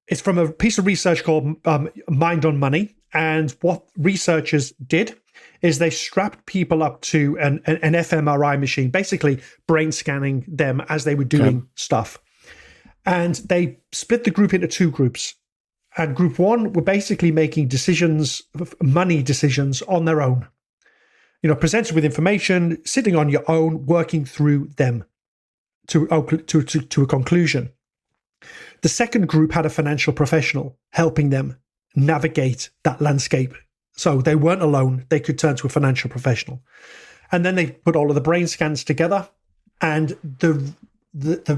It's from a piece of research called Mind on Money. And what researchers did is they strapped people up to an fMRI machine, basically brain scanning them as they were doing stuff. And they split the group into two groups. And group one were basically making decisions, money decisions on their own. Presented with information, sitting on your own, working through them to a conclusion. The second group had a financial professional helping them navigate that landscape. So they weren't alone. They could turn to a financial professional. And then they put all of the brain scans together, and the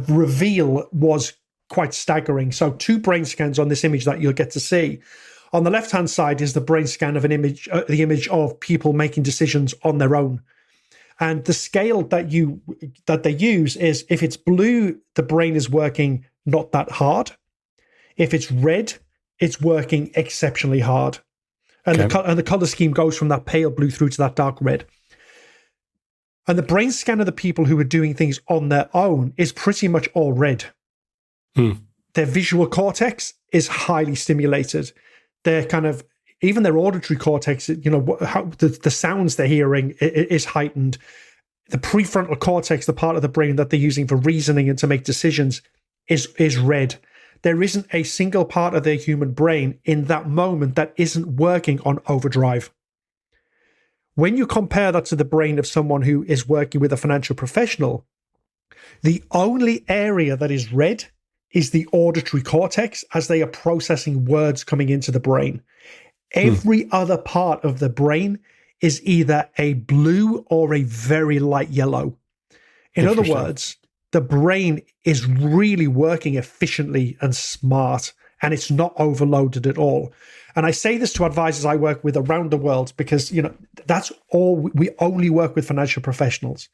reveal was quite staggering. So 2 brain scans on this image that you'll get to see. On the left-hand side is the brain scan of an image, the image of people making decisions on their own. And the scale that they use is, if it's blue, the brain is working not that hard. If it's red, it's working exceptionally hard. And the color scheme goes from that pale blue through to that dark red. And the brain scan of the people who are doing things on their own is pretty much all red. Their visual cortex is highly stimulated. They're even their auditory cortex, how the sounds they're hearing is heightened. The prefrontal cortex, the part of the brain that they're using for reasoning and to make decisions, is red. There isn't a single part of their human brain in that moment that isn't working on overdrive. When you compare that to the brain of someone who is working with a financial professional, the only area that is red is the auditory cortex as they are processing words coming into the brain. Every other part of the brain is either a blue or a very light yellow. In other words, the brain is really working efficiently and smart, and it's not overloaded at all. And I say this to advisors I work with around the world because, that's all. We only work with financial professionals.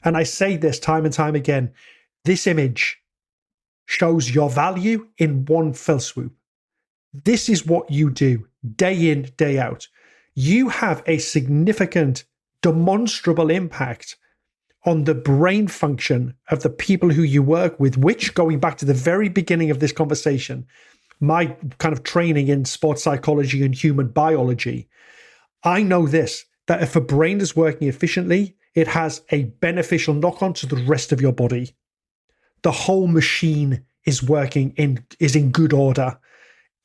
And I say this time and time again, this image shows your value in one fell swoop. This is what you do day in, day out. You have a significant, demonstrable impact on the brain function of the people who you work with, which, going back to the very beginning of this conversation, my kind of training in sports psychology and human biology, I know this, that if a brain is working efficiently, it has a beneficial knock-on to the rest of your body. The whole machine is in good order.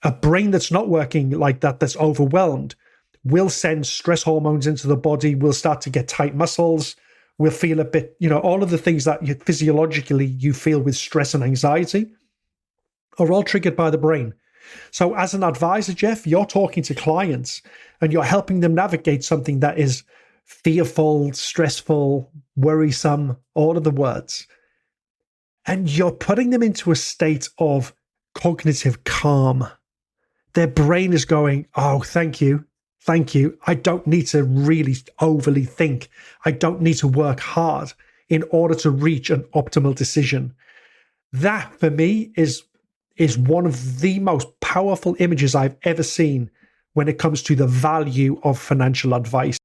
A brain that's not working like that, that's overwhelmed, will send stress hormones into the body, will start to get tight muscles, will feel a bit, all of the things that physiologically you feel with stress and anxiety are all triggered by the brain. So as an advisor, Jeff, you're talking to clients and you're helping them navigate something that is fearful, stressful, worrisome, all of the words. And you're putting them into a state of cognitive calm. Their brain is going, oh, thank you. Thank you. I don't need to really overly think. I don't need to work hard in order to reach an optimal decision. That, for me, is one of the most powerful images I've ever seen when it comes to the value of financial advice.